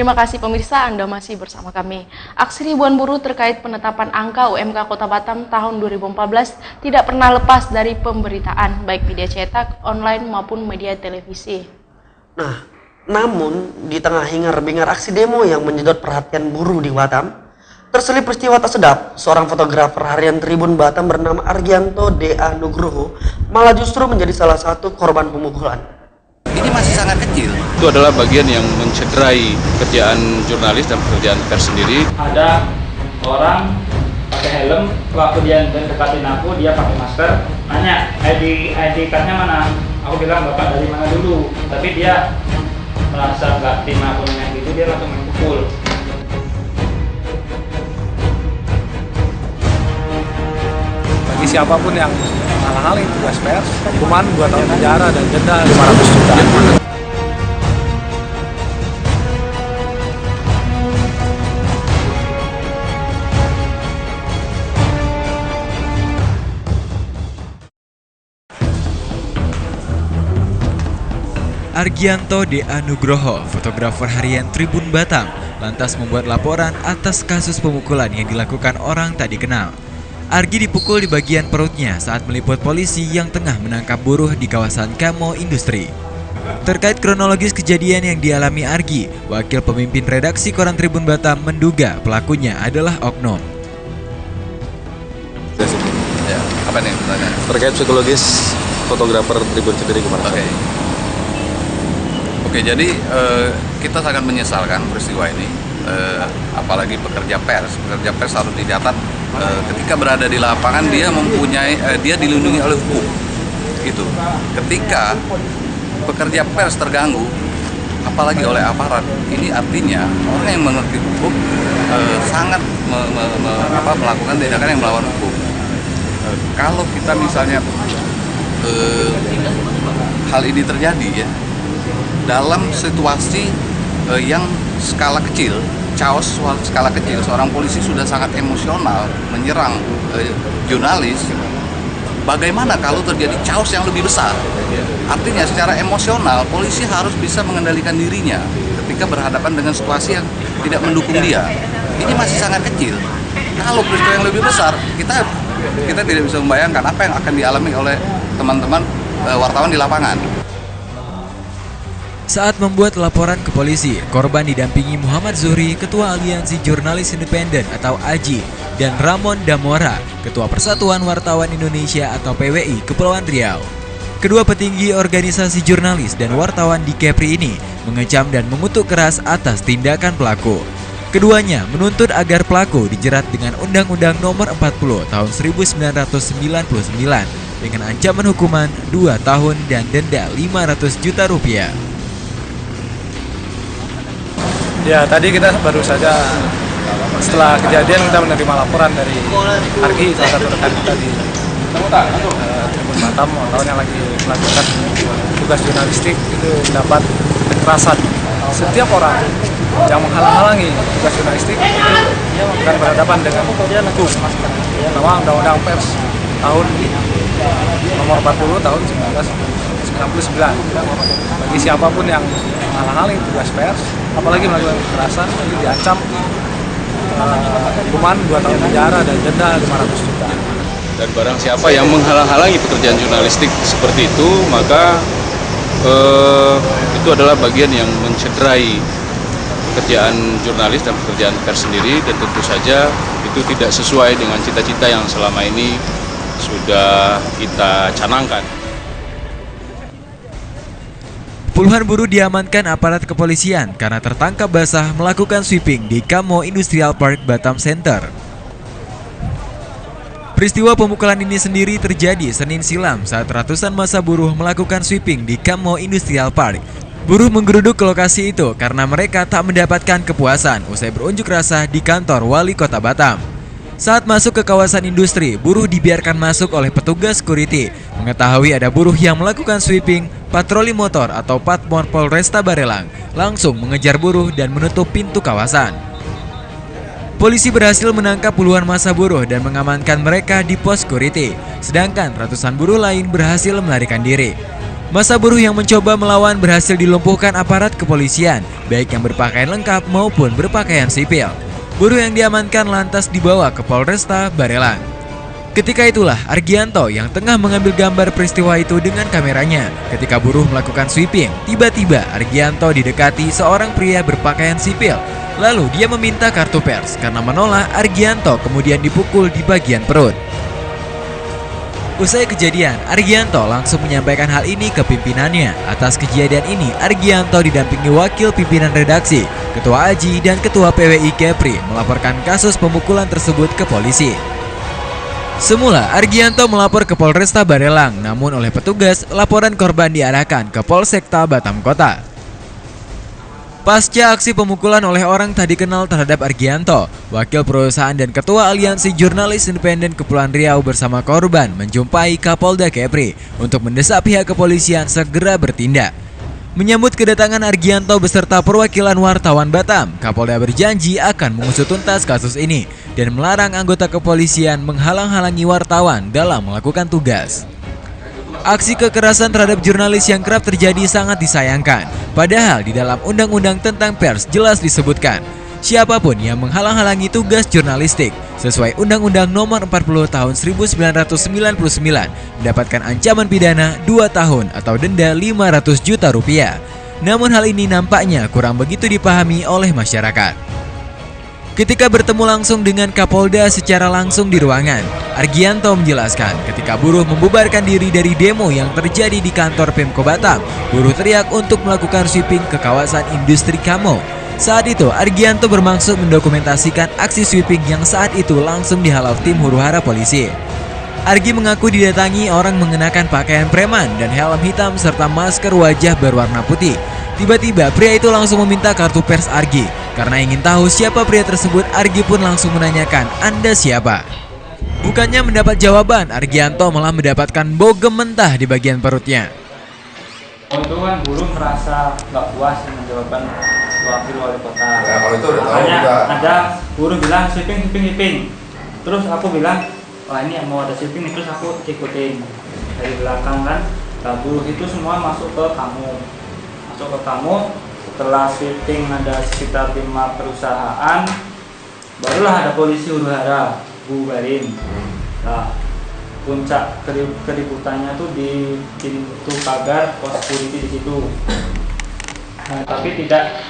Terima kasih pemirsa, Anda masih bersama kami. Aksi ribuan buruh terkait penetapan angka UMK Kota Batam tahun 2014 tidak pernah lepas dari pemberitaan, baik media cetak, online maupun media televisi. Nah, namun di tengah hingar-bingar aksi demo yang menyedot perhatian buruh di Batam, terselip peristiwa tak sedap. Seorang fotografer harian Tribun Batam bernama Argianto D.A. Nugroho malah justru menjadi salah satu korban pemukulan. Ini masih sangat kecil. Itu adalah bagian yang mencederai pekerjaan jurnalis dan pekerjaan pers sendiri. Ada orang pakai helm, waktu dia mendekatin aku, dia pakai masker, nanya ID cardnya mana? Aku bilang bapak dari mana dulu, tapi dia merasa nggak terima aku nanya gitu, dia langsung main pukul. Bagi siapapun yang menghalang-halangi tugas pers, hukuman 2 tahun penjara dan denda 500 juta. Argianto D.A. Nugroho, fotografer harian Tribun Batam, lantas membuat laporan atas kasus pemukulan yang dilakukan orang tak dikenal. Argi dipukul di bagian perutnya saat meliput polisi yang tengah menangkap buruh di kawasan Kamo Industri. Terkait kronologis kejadian yang dialami Argi, wakil pemimpin redaksi koran Tribun Batam menduga pelakunya adalah oknum. Ya, apa nih pertanyaan? Terkait psikologis fotografer Tribun sendiri gimana? Oke, jadi kita sangat menyesalkan peristiwa ini, apalagi pekerja pers harus dicatat ketika berada di lapangan dia mempunyai dia dilindungi oleh hukum. Gitu. Ketika pekerja pers terganggu, apalagi oleh aparat, ini artinya orang yang mengerti hukum sangat melakukan tindakan yang melawan hukum. Kalau kita misalnya hal ini terjadi ya dalam situasi yang skala kecil, chaos skala kecil, seorang polisi sudah sangat emosional menyerang jurnalis. Bagaimana kalau terjadi chaos yang lebih besar? Artinya secara emosional polisi harus bisa mengendalikan dirinya ketika berhadapan dengan situasi yang tidak mendukung dia. Ini masih sangat kecil. Kalau peristiwa yang lebih besar, kita tidak bisa membayangkan apa yang akan dialami oleh teman-teman wartawan di lapangan. Saat membuat laporan ke polisi, korban didampingi Muhammad Zuhri, Ketua Aliansi Jurnalis Independen atau AJI, dan Ramon Damora, Ketua Persatuan Wartawan Indonesia atau PWI Kepulauan Riau. Kedua petinggi organisasi jurnalis dan wartawan di Kepri ini mengecam dan mengutuk keras atas tindakan pelaku. Keduanya menuntut agar pelaku dijerat dengan Undang-Undang Nomor 40 Tahun 1999 dengan ancaman hukuman 2 tahun dan denda 500 juta rupiah. Ya, tadi kita baru saja setelah kejadian kita menerima laporan dari Argi, salah satu rekan kita di Tribun Batam, wartawan yang lagi melakukan tugas jurnalistik itu mendapat kekerasan. Setiap orang yang menghalang-halangi tugas jurnalistik itu akan berhadapan dengan hukum. Nama Undang-Undang Pers tahun nomor 40 tahun 1999. Bagi siapapun yang menghalang-halangi tugas pers, apalagi melakukan kekerasan, itu diancam hukuman 2 tahun penjara dan denda 500 juta. Dan barang siapa yang menghalang-halangi pekerjaan jurnalistik seperti itu, maka itu adalah bagian yang mencederai pekerjaan jurnalis dan pekerjaan pers sendiri, dan tentu saja itu tidak sesuai dengan cita-cita yang selama ini sudah kita canangkan. Puluhan buruh diamankan aparat kepolisian karena tertangkap basah melakukan sweeping di Kamo Industrial Park Batam Center. Peristiwa pemukulan ini sendiri terjadi Senin silam saat ratusan massa buruh melakukan sweeping di Kamo Industrial Park. Buruh menggeruduk ke lokasi itu karena mereka tak mendapatkan kepuasan usai berunjuk rasa di kantor Wali Kota Batam. Saat masuk ke kawasan industri, buruh dibiarkan masuk oleh petugas security. Mengetahui ada buruh yang melakukan sweeping, patroli motor atau Patmor Polresta Barelang langsung mengejar buruh dan menutup pintu kawasan. Polisi berhasil menangkap puluhan massa buruh dan mengamankan mereka di pos security, sedangkan ratusan buruh lain berhasil melarikan diri. Massa buruh yang mencoba melawan berhasil dilumpuhkan aparat kepolisian, baik yang berpakaian lengkap maupun berpakaian sipil. Buruh yang diamankan lantas dibawa ke Polresta Barelang. Ketika itulah Argianto yang tengah mengambil gambar peristiwa itu dengan kameranya. Ketika buruh melakukan sweeping, tiba-tiba Argianto didekati seorang pria berpakaian sipil. Lalu dia meminta kartu pers. Karena menolak, Argianto kemudian dipukul di bagian perut. Usai kejadian, Argianto langsung menyampaikan hal ini ke pimpinannya. Atas kejadian ini, Argianto didampingi wakil pimpinan redaksi, Ketua Aji, dan Ketua PWI Kepri melaporkan kasus pemukulan tersebut ke polisi. Semula, Argianto melapor ke Polresta Barelang, namun oleh petugas, laporan korban diarahkan ke Polsekta Batam Kota. Pasca aksi pemukulan oleh orang tak dikenal terhadap Argianto, wakil perusahaan dan ketua Aliansi Jurnalis Independen Kepulauan Riau bersama korban menjumpai Kapolda Kepri untuk mendesak pihak kepolisian segera bertindak. Menyambut kedatangan Argianto beserta perwakilan wartawan Batam, Kapolda berjanji akan mengusut tuntas kasus ini dan melarang anggota kepolisian menghalang-halangi wartawan dalam melakukan tugas. Aksi kekerasan terhadap jurnalis yang kerap terjadi sangat disayangkan. Padahal di dalam Undang-Undang tentang Pers jelas disebutkan, siapapun yang menghalang-halangi tugas jurnalistik sesuai Undang-Undang Nomor 40 Tahun 1999 mendapatkan ancaman pidana 2 tahun atau denda 500 juta rupiah. Namun hal ini nampaknya kurang begitu dipahami oleh masyarakat. Ketika bertemu langsung dengan Kapolda secara langsung di ruangan, Argianto menjelaskan ketika buruh membubarkan diri dari demo yang terjadi di kantor Pemko Batam, buruh teriak untuk melakukan sweeping ke kawasan industri Kamo. Saat itu, Argianto bermaksud mendokumentasikan aksi sweeping yang saat itu langsung dihalau tim huru-hara polisi. Argi mengaku didatangi orang mengenakan pakaian preman dan helm hitam serta masker wajah berwarna putih. Tiba-tiba pria itu langsung meminta kartu pers Argi. Karena ingin tahu siapa pria tersebut, Argi pun langsung menanyakan, "Anda siapa?" Bukannya mendapat jawaban, Argianto malah mendapatkan bogem mentah di bagian perutnya. Itu kan buruh merasa nggak puas dengan jawaban wakil wali kota. Ya, kalau itu udah tahu Makanya juga. ada buruh bilang sweeping. Terus aku bilang, wah ini mau ada sweeping nih, terus aku ikutin dari belakang kan. Nah, buruh itu semua masuk ke kamu. Setelah sweeping ada sekitar 5 perusahaan, barulah ada polisi huru-hara bubarin. Nah, puncak keributannya tuh di pintu pagar pos security di situ. Nah, tapi tidak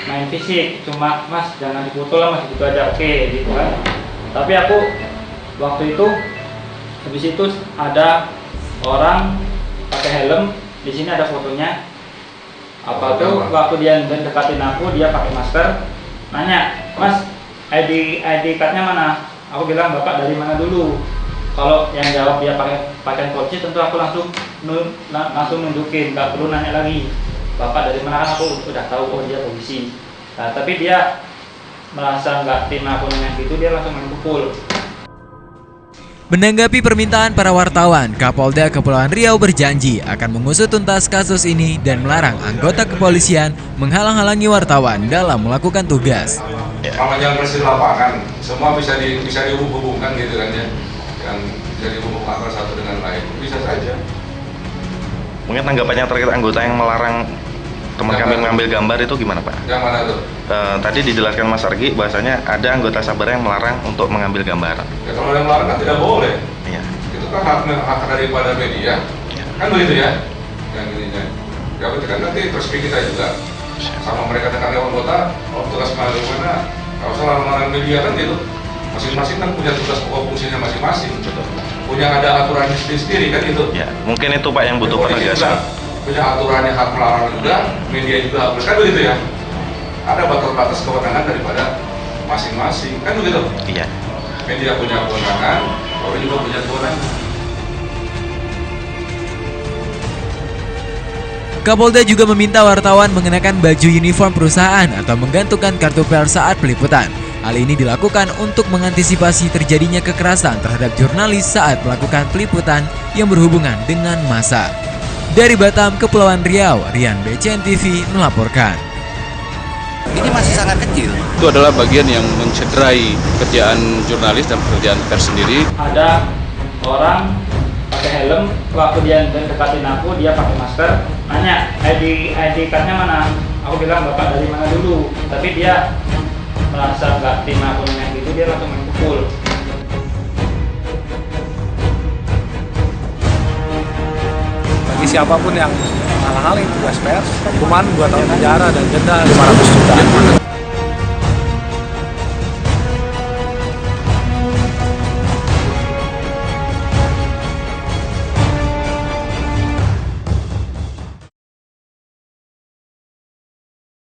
main fisik, cuma "Mas jangan dipukul lah Mas, gitu aja." Oke gitu kan. Tapi aku waktu itu habis itu ada orang pakai helm, di sini ada fotonya. Apa tuh waktu dia dekatin aku, dia pakai masker, nanya, "Mas, ID cardnya mana?" Aku bilang, "Bapak dari mana dulu?" Kalau yang jawab dia pakai pakaian polisi, tentu aku langsung nunjukin, nggak perlu nanya lagi, "Bapak dari mana?" Kan aku udah tahu, oh dia polisi. Nah, tapi dia merasa nggak terima aku nanya gitu, dia langsung main pukul. Menanggapi permintaan para wartawan, Kapolda Kepulauan Riau berjanji akan mengusut tuntas kasus ini dan melarang anggota kepolisian menghalang-halangi wartawan dalam melakukan tugas. Namanya presiden lapangan, semua bisa dihubungkan gitu kan ya, yang bisa dihubungkan satu dengan lain, bisa saja. Mungkin tanggapannya terkait anggota yang melarang teman kami mengambil gambar itu gimana Pak? Yang mana tuh? Tadi dijelaskan Mas Argi bahwasanya ada anggota Sabar yang melarang untuk mengambil gambar. Ya kalau yang melarang kan tidak boleh. Iya. Itu kan hak daripada media, kan begitu ya? Yang ininya. Ya berarti kan nanti resmi kita juga sama mereka dengan anggota, kalau tugas mengambil mana, kalau usah larang media kan gitu. Masing-masing kan punya tugas pokok fungsinya masing-masing. Punya ada aturannya sendiri kan gitu. Ya, mungkin itu Pak yang butuh penegasan. Punya aturannya, hak melarang juga, media juga harus, kan begitu ya? Ada batas-batas kewenangan daripada masing-masing, kan begitu? Iya. Media punya kewenangan, orang juga punya kewenangan. Kapolda juga meminta wartawan mengenakan baju uniform perusahaan atau menggantungkan kartu pers saat peliputan. Hal ini dilakukan untuk mengantisipasi terjadinya kekerasan terhadap jurnalis saat melakukan peliputan yang berhubungan dengan massa. Dari Batam, Kepulauan Riau, Rian BCN TV melaporkan. Ini masih sangat kecil. Itu adalah bagian yang mencederai kerjaan jurnalis dan pekerjaan pers sendiri. Ada orang pakai helm. Waktu dia dekatin aku, dia pakai masker. Nanya ID cardnya mana? Aku bilang bapak dari mana dulu. Tapi dia merasa nggak terima aku nanya gitu, dia langsung main pukul. Bagi siapapun yang hal-hal itu tugas pers, hukuman 2 tahun penjara dan denda 500 juta.